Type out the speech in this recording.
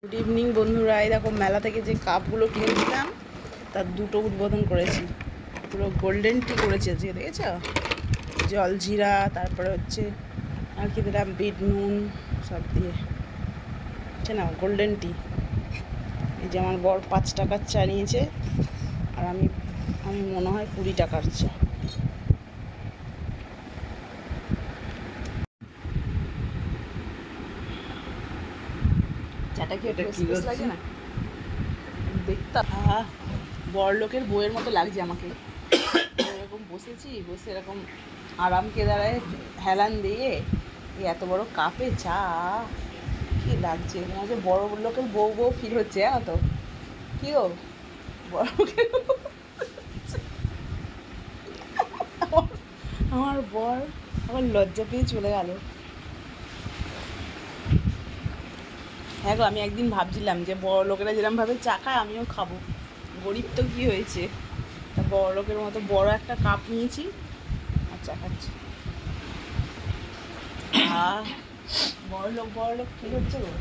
Good evening বন্ধুরা, এই দেখো মেলা থেকে যে কাপগুলো কিনেছিলাম তার দুটো উদ্বোধন করেছি। পুরো গোল্ডেন টি করেছে যে দেখেছ, জলজিরা, তারপরে হচ্ছে আর কি দিলাম, বিট নুন সব দিয়ে হচ্ছে না গোল্ডেন টি। এই যে আমার বর 5 টাকার চা নিয়েছে, আর আমি মনে হয় 20 টাকার চা। চাটা কি একটু স্পেস লাগে না দেখতে? বড় লোকের বইয়ের মতো লাগছে আমাকে। এরকম বসেছি, বসে এরকম আরাম কেদারায় হেলান দিয়ে এই এত বড় কাপে চা, কি লাগছে, মনে হচ্ছে বড় লোকের বউ বউ ফিল হচ্ছে, জানো তো? কি গো, বড় লোকের আমার বর আমার লজ্জা পেয়ে চলে গেল। হ্যাঁ গো, আমি একদিন ভাবছিলাম যে বড় লোকেরা যেরকমভাবে চা খায় আমিও খাবো। গরিব তো কী হয়েছে, তা বড় লোকের মতো বড় একটা কাপ নিয়েছি আর চা খাচ্ছি। বড় লোক ফিল হচ্ছে গো।